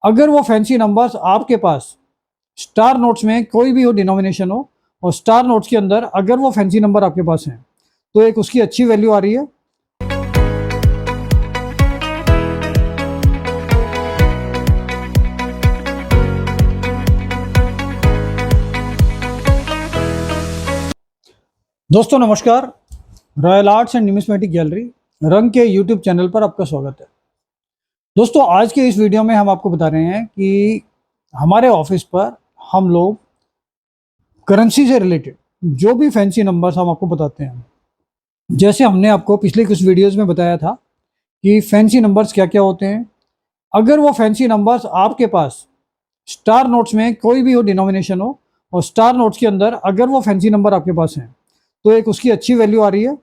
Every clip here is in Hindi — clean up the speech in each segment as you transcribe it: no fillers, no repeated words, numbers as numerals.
अगर वो फैंसी नंबर्स आपके पास स्टार नोट्स में कोई भी हो डिनोमिनेशन हो और स्टार नोट्स के अंदर अगर वो फैंसी नंबर आपके पास हैं तो एक उसकी अच्छी वैल्यू आ रही है। दोस्तों नमस्कार, royal arts and numismatic gallery रंग के यूट्यूब चैनल पर आपका स्वागत है। दोस्तों आज के इस वीडियो में हम आपको बता रहे हैं कि हमारे ऑफिस पर हम लोग करेंसी से रिलेटेड जो भी फैंसी नंबर्स हम आपको बताते हैं, जैसे हमने आपको पिछले कुछ वीडियोस में बताया था कि फैंसी नंबर्स क्या क्या होते हैं। अगर वो फैंसी नंबर्स आपके पास स्टार नोट्स में कोई भी हो डिनोमिनेशन हो और स्टार नोट्स के अंदर अगर वो फैंसी नंबर आपके पास हैं तो एक उसकी अच्छी वैल्यू आ रही है।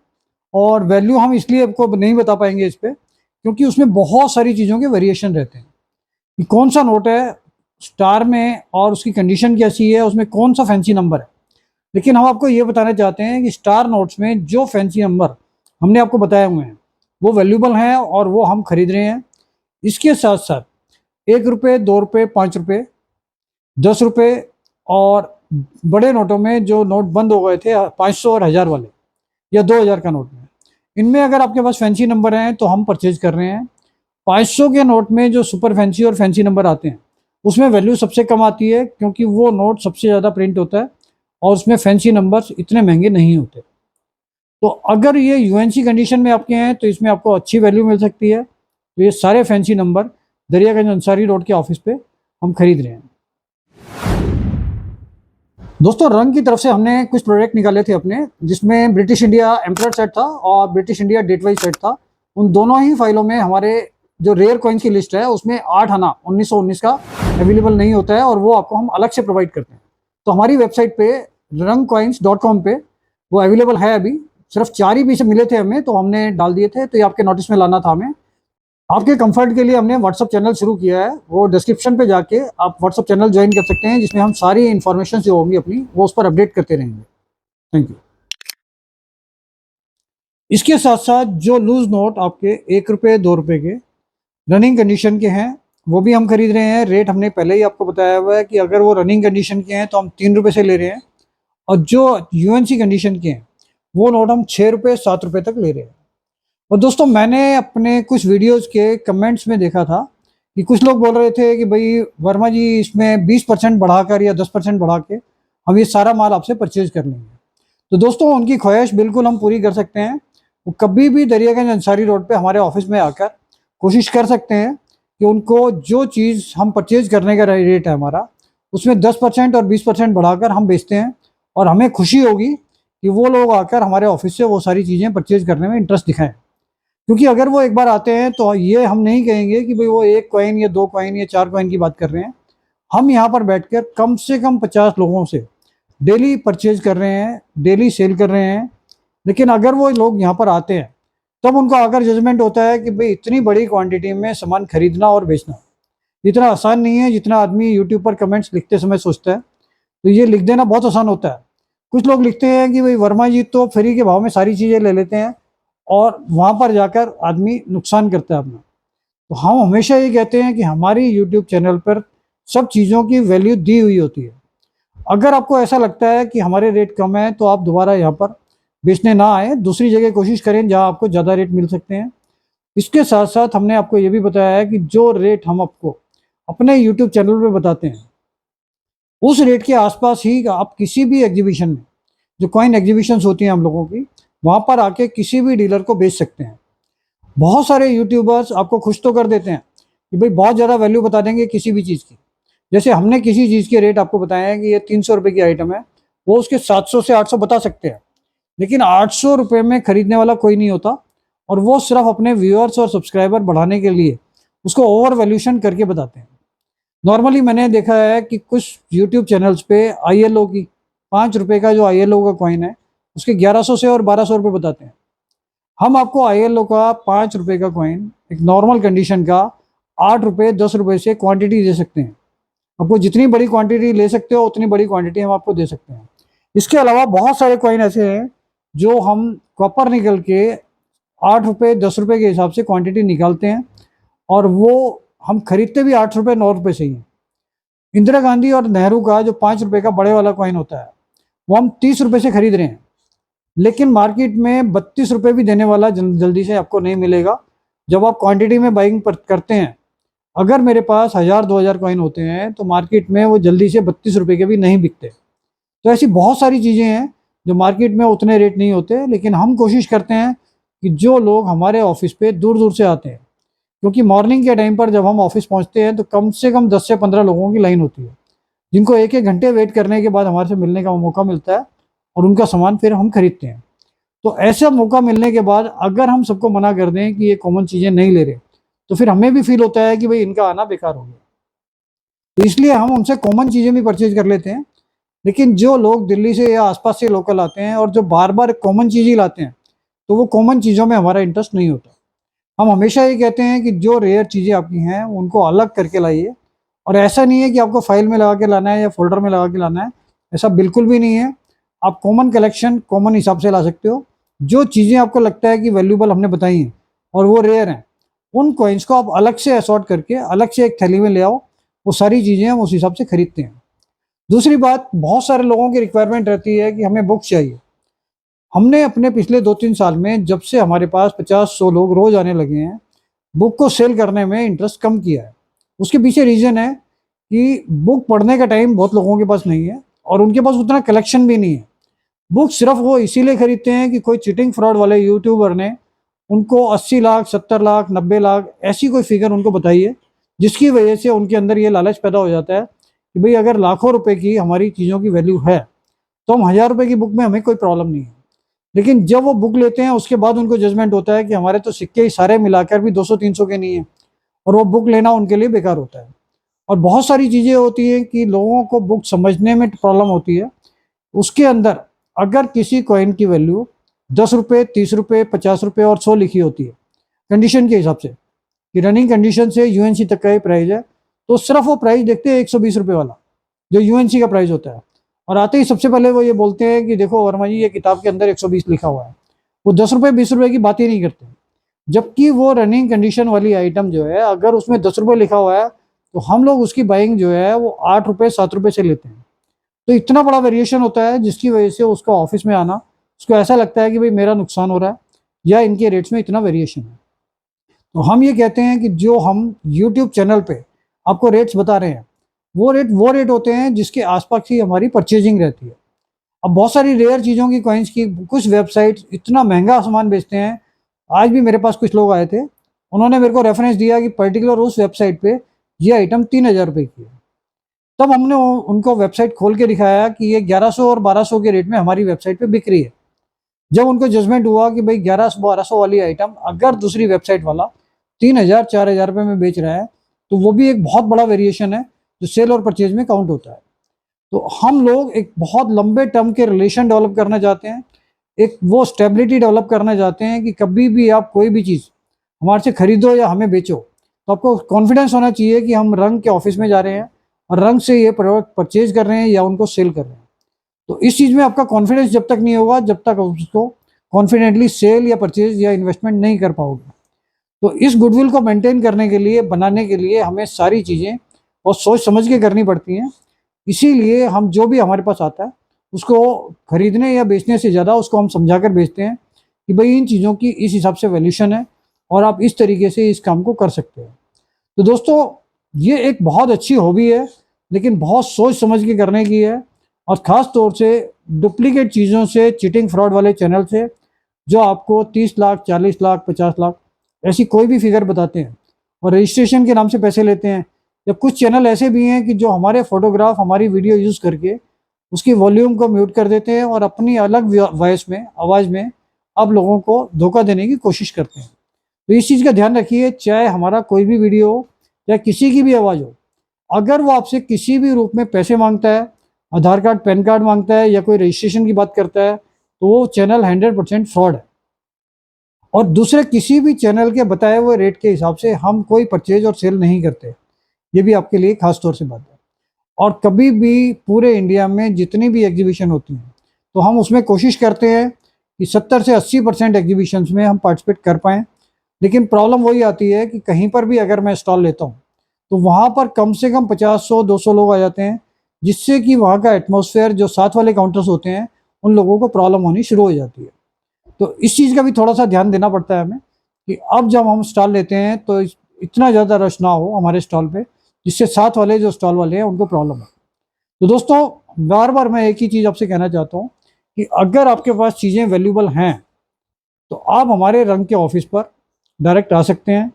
और वैल्यू हम इसलिए आपको नहीं बता पाएंगे इस पर, क्योंकि उसमें बहुत सारी चीज़ों के वेरिएशन रहते हैं कि कौन सा नोट है स्टार में और उसकी कंडीशन कैसी है, उसमें कौन सा फैंसी नंबर है। लेकिन हम आपको ये बताना चाहते हैं कि स्टार नोट्स में जो फैंसी नंबर हमने आपको बताए हुए हैं वो वैल्यूबल हैं और वो हम खरीद रहे हैं। इसके साथ साथ 1 रुपये, 2 रुपये, 5 रुपये, 10 रुपये और बड़े नोटों में जो नोट बंद हो गए थे 500 और 1000 वाले या 2000 का नोट में, इनमें अगर आपके पास फैंसी नंबर हैं तो हम परचेज कर रहे हैं। 500 के नोट में जो सुपर फैंसी और फैंसी नंबर आते हैं उसमें वैल्यू सबसे कम आती है, क्योंकि वो नोट सबसे ज़्यादा प्रिंट होता है और उसमें फैंसी नंबर्स इतने महंगे नहीं होते। तो अगर ये यूएनसी कंडीशन में आपके हैं तो इसमें आपको अच्छी वैल्यू मिल सकती है। तो ये सारे fancy number Daryaganj Ansari road के ऑफिस पे हम खरीद रहे हैं। दोस्तों रंग की तरफ से हमने कुछ प्रोडक्ट निकाले थे अपने, जिसमें ब्रिटिश इंडिया एम्परर सेट था और British India date wise set था। उन दोनों ही फाइलों में हमारे जो रेयर कॉइन्स की लिस्ट है उसमें 8 आना 1919 का अवेलेबल नहीं होता है और वो आपको हम अलग से प्रोवाइड करते हैं। तो हमारी वेबसाइट पे rangcoins.com पे वो अवेलेबल है। अभी सिर्फ 4 ही पीस मिले थे हमें, तो हमने डाल दिए थे। तो ये आपके नोटिस में लाना था हमें। आपके कंफर्ट के लिए हमने व्हाट्सअप चैनल शुरू किया है, वो डिस्क्रिप्शन पे जाके आप व्हाट्सअप चैनल ज्वाइन कर सकते हैं, जिसमें हम सारी इन्फॉर्मेशन जो होंगी अपनी वो उस पर अपडेट करते रहेंगे। Thank you. इसके साथ साथ जो लूज नोट आपके 1 रुपये, 2 रुपये के रनिंग कंडीशन के हैं वो भी हम खरीद रहे हैं। रेट हमने पहले ही आपको बताया हुआ है कि अगर वो रनिंग कंडीशन के हैं तो हम 3 रुपये से ले रहे हैं, और जो यूएनसी कंडीशन के हैं वो नोट हम 6 रुपये, 7 रुपये तक ले रहे हैं। और दोस्तों मैंने अपने कुछ वीडियोस के कमेंट्स में देखा था कि कुछ लोग बोल रहे थे कि भाई वर्मा जी इसमें 20% बढ़ाकर या 10% बढ़ा के हम ये सारा माल आपसे परचेज कर लेंगे। तो दोस्तों उनकी ख्वाहिश बिल्कुल हम पूरी कर सकते हैं। वो कभी भी दरियागंज अंसारी रोड पे हमारे ऑफिस में आकर कोशिश कर सकते हैं कि उनको जो चीज़ हम परचेज करने का रेट है हमारा उसमें 10% और 20% बढ़ाकर हम बेचते हैं, और हमें खुशी होगी कि वो लोग आकर हमारे ऑफिस से वो सारी चीज़ें परचेज करने में इंटरेस्ट दिखाएं। क्योंकि अगर वो एक बार आते हैं तो ये हम नहीं कहेंगे कि भाई वो 1 कॉइन या 2 कॉइन या 4 कॉइन की बात कर रहे हैं। हम यहाँ पर बैठकर कम से कम 50 लोगों से डेली परचेज कर रहे हैं, डेली सेल कर रहे हैं। लेकिन अगर वो लोग यहाँ पर आते हैं तब उनको आकर जजमेंट होता है कि भाई इतनी बड़ी क्वांटिटी में सामान खरीदना और बेचना इतना आसान नहीं है जितना आदमी यूट्यूब पर कमेंट्स लिखते समय सोचता है। तो ये लिख देना बहुत आसान होता है। कुछ लोग लिखते हैं कि भाई वर्मा जी तो फ्री के भाव में सारी चीज़ें ले लेते हैं और वहाँ पर जाकर आदमी नुकसान करता है अपना। तो हम हमेशा ये कहते हैं कि हमारी यूट्यूब चैनल पर सब चीज़ों की वैल्यू दी हुई होती है। अगर आपको ऐसा लगता है कि हमारे रेट कम है तो आप दोबारा यहाँ पर बेचने ना आए, दूसरी जगह कोशिश करें जहाँ आपको ज़्यादा रेट मिल सकते हैं। इसके साथ साथ हमने आपको ये भी बताया है कि जो रेट हम आपको अपने यूट्यूब चैनल पर बताते हैं उस रेट के आसपास ही आप किसी भी एग्जीबिशन में, जो कॉइन एग्जीबिशंस होती हैं हम लोगों की, वहाँ पर आके किसी भी डीलर को बेच सकते हैं। बहुत सारे यूट्यूबर्स आपको खुश तो कर देते हैं कि भाई बहुत ज़्यादा वैल्यू बता देंगे किसी भी चीज़ की। जैसे हमने किसी चीज़ के रेट आपको बताए हैं कि ये 300 रुपये की आइटम है, वो उसके 700 से 800 बता सकते हैं। लेकिन 800 रुपये में खरीदने वाला कोई नहीं होता, और वो सिर्फ अपने व्यूअर्स और सब्सक्राइबर बढ़ाने के लिए उसको ओवर वैल्यूशन करके बताते हैं। नॉर्मली मैंने देखा है कि कुछ यूट्यूब चैनल्स पे ILO की 5 रुपये का जो ILO का कॉइन है उसके 1100 से और 1200 रुपये बताते हैं। हम आपको ILO का 5 रुपये का कॉइन एक नॉर्मल कंडीशन का 8 रुपये, 10 रुपये से क्वांटिटी दे सकते हैं। आपको जितनी बड़ी क्वांटिटी ले सकते हो उतनी बड़ी क्वांटिटी हम आपको दे सकते हैं। इसके अलावा बहुत सारे कॉइन ऐसे हैं जो हम कॉपर निकल के 8 रुपये, 10 रुपये के हिसाब से क्वांटिटी निकालते हैं और वो हम खरीदते भी 8 रुपये 9 रुपये से ही हैं। इंदिरा गांधी और नेहरू का जो 5 रुपये का बड़े वाला कॉइन होता है वो हम 30 रुपये से खरीद रहे हैं, लेकिन मार्केट में 32 रुपये भी देने वाला जल्दी से आपको नहीं मिलेगा जब आप क्वांटिटी में बाइंग करते हैं। अगर मेरे पास 1000-2000 कॉइन होते हैं तो मार्केट में वो जल्दी से 32 रुपये के भी नहीं बिकते। तो ऐसी बहुत सारी चीज़ें हैं जो मार्केट में उतने रेट नहीं होते, लेकिन हम कोशिश करते हैं कि जो लोग हमारे ऑफिस पे दूर दूर से आते हैं, क्योंकि मॉर्निंग के टाइम पर जब हम ऑफिस पहुंचते हैं तो कम से कम 10 से 15 लोगों की लाइन होती है, जिनको एक एक घंटे वेट करने के बाद हमारे से मिलने का मौका मिलता है और उनका सामान फिर हम खरीदते हैं। तो ऐसा मौका मिलने के बाद अगर हम सबको मना कर दें कि ये कॉमन चीज़ें नहीं ले रहे, तो फिर हमें भी फील होता है कि भाई इनका आना बेकार हो गया। तो इसलिए हम उनसे कॉमन चीज़ें भी परचेज कर लेते हैं। लेकिन जो लोग दिल्ली से या आसपास से लोकल आते हैं और जो बार बार कॉमन चीज़ ही लाते हैं, तो वो कॉमन चीज़ों में हमारा इंटरेस्ट नहीं होता। हम हमेशा ये कहते हैं कि जो रेयर चीज़ें आपकी हैं उनको अलग करके लाइए, और ऐसा नहीं है कि आपको फाइल में लगा के लाना है या फोल्डर में लगा के लाना है, ऐसा बिल्कुल भी नहीं है। आप कॉमन कलेक्शन कॉमन हिसाब से ला सकते हो। जो चीज़ें आपको लगता है कि वैल्यूबल हमने बताई हैं और वो रेयर हैं, उन कॉइन्स को आप अलग से असॉर्ट करके अलग से एक थैली में ले आओ। वो सारी चीज़ें हम उस हिसाब से खरीदते हैं। दूसरी बात, बहुत सारे लोगों की रिक्वायरमेंट रहती है कि हमें बुक्स चाहिए। हमने अपने पिछले 2-3 साल में, जब से हमारे पास 50-100 लोग रोज आने लगे हैं, बुक को सेल करने में इंटरेस्ट कम किया है। उसके पीछे रीज़न है कि बुक पढ़ने का टाइम बहुत लोगों के पास नहीं है और उनके पास उतना कलेक्शन भी नहीं है। बुक सिर्फ वो इसीलिए खरीदते हैं कि कोई चीटिंग फ्रॉड वाले यूट्यूबर ने उनको 80 लाख, 70 लाख, 90 लाख ऐसी कोई फिगर उनको बताई है, जिसकी वजह से उनके अंदर ये लालच पैदा हो जाता है कि भाई अगर लाखों रुपए की हमारी चीज़ों की वैल्यू है तो हम 1000 रुपये की बुक में हमें कोई प्रॉब्लम नहीं है। लेकिन जब वो बुक लेते हैं उसके बाद उनको जजमेंट होता है कि हमारे तो सिक्के ही सारे मिलाकर भी 200-300 के नहीं है, और वो बुक लेना उनके लिए बेकार होता है। और बहुत सारी चीज़ें होती हैं कि लोगों को बुक समझने में प्रॉब्लम होती है। उसके अंदर अगर किसी कॉइन की वैल्यू 10 रुपये, 30 रुपये, 50 रुपये और 100 लिखी होती है कंडीशन के हिसाब से, कि रनिंग कंडीशन से यूएनसी तक का ही प्राइस है, तो सिर्फ वो प्राइस देखते हैं 120 रुपये वाला, जो यूएनसी का प्राइस होता है। और आते ही सबसे पहले वो ये बोलते हैं कि देखो वर्मा जी, ये किताब के अंदर 120 लिखा हुआ है। वो 10 रुपये 20 रुपये की बात ही नहीं करते। जबकि वो रनिंग कंडीशन वाली आइटम जो है, अगर उसमें 10 रुपये लिखा हुआ है तो हम लोग उसकी बाइंग जो है वो 8 रुपये 7 रुपये से लेते हैं। तो इतना बड़ा वेरिएशन होता है, जिसकी वजह से उसका ऑफिस में आना, उसको ऐसा लगता है कि भाई मेरा नुकसान हो रहा है या इनके रेट्स में इतना वेरिएशन है। तो हम ये कहते हैं कि जो हम यूट्यूब चैनल पे आपको रेट्स बता रहे हैं, वो रेट होते हैं जिसके आसपास ही हमारी परचेजिंग रहती है। अब बहुत सारी रेयर चीज़ों की, कॉइन्स की, कुछ वेबसाइट्स इतना महंगा सामान बेचते हैं। आज भी मेरे पास कुछ लोग आए थे, उन्होंने मेरे को रेफरेंस दिया कि पर्टिकुलर उस वेबसाइट पे ये आइटम 3000 रुपये की है। तब हमने उनको वेबसाइट खोल के दिखाया कि ये 1100 और 1200 के रेट में हमारी वेबसाइट पे बिक रही है। जब उनको जजमेंट हुआ कि भाई 1100-1200 वाली आइटम अगर दूसरी वेबसाइट वाला 3000-4000 रुपये में बेच रहा है, तो वो भी एक बहुत बड़ा वेरिएशन है जो सेल और परचेज में काउंट होता है। तो हम लोग एक बहुत लंबे टर्म के रिलेशन डेवलप करना चाहते हैं, एक वो स्टेबिलिटी डेवलप करना चाहते हैं कि कभी भी आप कोई भी चीज़ हमारे से खरीदो या हमें बेचो, तो आपको कॉन्फिडेंस होना चाहिए कि हम रंग के ऑफिस में जा रहे हैं और रंग से ये प्रोडक्ट परचेज कर रहे हैं या उनको सेल कर रहे हैं। तो इस चीज़ में आपका कॉन्फिडेंस जब तक नहीं होगा, जब तक उसको कॉन्फिडेंटली सेल या परचेज या इन्वेस्टमेंट नहीं कर पाओगे। तो इस गुडविल को मेंटेन करने के लिए, बनाने के लिए हमें सारी चीज़ें और सोच समझ के करनी पड़ती हैं। इसीलिए हम जो भी हमारे पास आता है उसको खरीदने या बेचने से ज़्यादा उसको हम समझा कर बेचते हैं कि भाई इन चीज़ों की इस हिसाब से वैल्यूशन है और आप इस तरीके से इस काम को कर सकते हैं। तो दोस्तों, ये एक बहुत अच्छी हॉबी है, लेकिन बहुत सोच समझ के करने की है, और ख़ास तौर से डुप्लीकेट चीज़ों से, चीटिंग फ्रॉड वाले चैनल से, जो आपको 30 लाख, 40 लाख, 50 लाख ऐसी कोई भी फिगर बताते हैं और रजिस्ट्रेशन के नाम से पैसे लेते हैं। या कुछ चैनल ऐसे भी हैं कि जो हमारे फोटोग्राफ, हमारी वीडियो यूज़ करके उसकी वॉल्यूम को म्यूट कर देते हैं और अपनी अलग वॉइस में, आवाज़ में आप लोगों को धोखा देने की कोशिश करते हैं। तो इस चीज़ का ध्यान रखिए, चाहे हमारा कोई भी वीडियो हो या किसी की भी आवाज़ हो, अगर वो आपसे किसी भी रूप में पैसे मांगता है, आधार कार्ड, पैन कार्ड मांगता है या कोई रजिस्ट्रेशन की बात करता है, तो वो चैनल 100% फ्रॉड है। और दूसरे किसी भी चैनल के बताए हुए रेट के हिसाब से हम कोई परचेज और सेल नहीं करते। ये भी आपके लिए खास तौर से बात है। और कभी भी पूरे इंडिया में जितनी भी एग्जीबिशन होती हैं, तो हम उसमें कोशिश करते हैं कि 70 से 80% एग्जीबिशंस में हम पार्टिसिपेट कर पाएँ। लेकिन प्रॉब्लम वही आती है कि कहीं पर भी अगर मैं स्टॉल लेता हूँ तो वहाँ पर कम से कम 50-100-200 लोग आ जाते हैं, जिससे कि वहाँ का एटमॉस्फेयर, जो साथ वाले काउंटर्स होते हैं, उन लोगों को प्रॉब्लम होनी शुरू हो जाती है। तो इस चीज़ का भी थोड़ा सा ध्यान देना पड़ता है हमें कि अब जब हम स्टॉल लेते हैं तो इतना ज़्यादा रश ना हो हमारे स्टॉल पे, जिससे साथ वाले जो स्टॉल वाले हैं उनको प्रॉब्लम हो। तो दोस्तों, बार बार मैं एक ही चीज़ आपसे कहना चाहता हूँ कि अगर आपके पास चीज़ें वैल्यूबल हैं तो आप हमारे रंग के ऑफिस पर डायरेक्ट आ सकते हैं,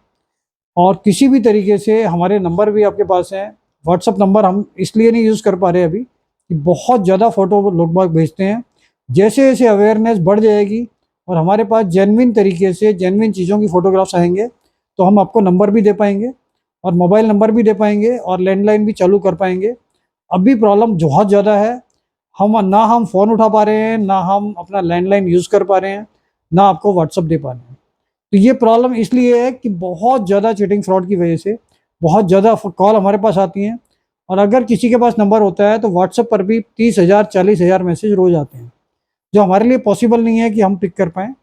और किसी भी तरीके से हमारे नंबर भी आपके पास हैं। व्हाट्सअप नंबर हम इसलिए नहीं यूज़ कर पा रहे अभी कि बहुत ज़्यादा फ़ोटो लोग बाग भेजते हैं। जैसे जैसे अवेयरनेस बढ़ जाएगी और हमारे पास जेन्युइन तरीके से जेन्युइन चीज़ों की फ़ोटोग्राफ्स आएंगे, तो हम आपको नंबर भी दे पाएंगे और मोबाइल नंबर भी दे पाएंगे और लैंडलाइन भी चालू कर पाएंगे। अभी प्रॉब्लम बहुत ज़्यादा है, हम फ़ोन उठा पा रहे हैं, ना हम अपना लैंडलाइन यूज़ कर पा रहे हैं, ना आपको व्हाट्सअप दे पा रहे हैं। तो ये प्रॉब्लम इसलिए है कि बहुत ज़्यादा चीटिंग फ्रॉड की वजह से बहुत ज़्यादा कॉल हमारे पास आती हैं, और अगर किसी के पास नंबर होता है तो व्हाट्सएप पर भी 30,000 40,000 मैसेज रोज़ आते हैं, जो हमारे लिए पॉसिबल नहीं है कि हम पिक कर पाएँ।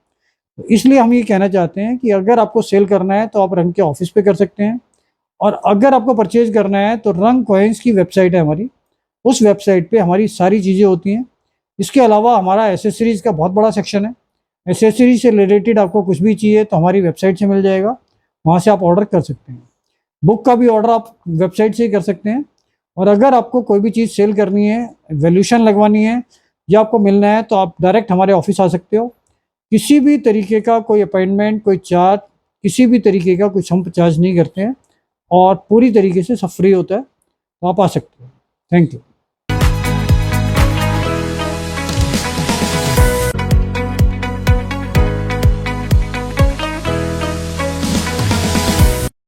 तो इसलिए हम ये कहना चाहते हैं कि अगर आपको सेल करना है तो आप रंग के ऑफिस पे कर सकते हैं, और अगर आपको परचेज करना है तो रंग कॉइन्स की वेबसाइट है हमारी, उस वेबसाइट पे हमारी सारी चीज़ें होती हैं। इसके अलावा हमारा एसेसरीज़ का बहुत बड़ा सेक्शन है। एसेसरीज से रिलेटेड आपको कुछ भी चाहिए तो हमारी वेबसाइट से मिल जाएगा, वहाँ से आप ऑर्डर कर सकते हैं। बुक का भी ऑर्डर आप वेबसाइट से ही कर सकते हैं। और अगर आपको कोई भी चीज़ सेल करनी है, वैल्यूशन लगवानी है, या आपको मिलना है, तो आप डायरेक्ट हमारे ऑफिस आ सकते हो। किसी भी तरीके का कोई अपॉइंटमेंट, कोई चार्ज, किसी भी तरीके का कुछ हम चार्ज नहीं करते हैं, और पूरी तरीके से सब फ्री होता है, तो आप आ सकते हो। Thank you.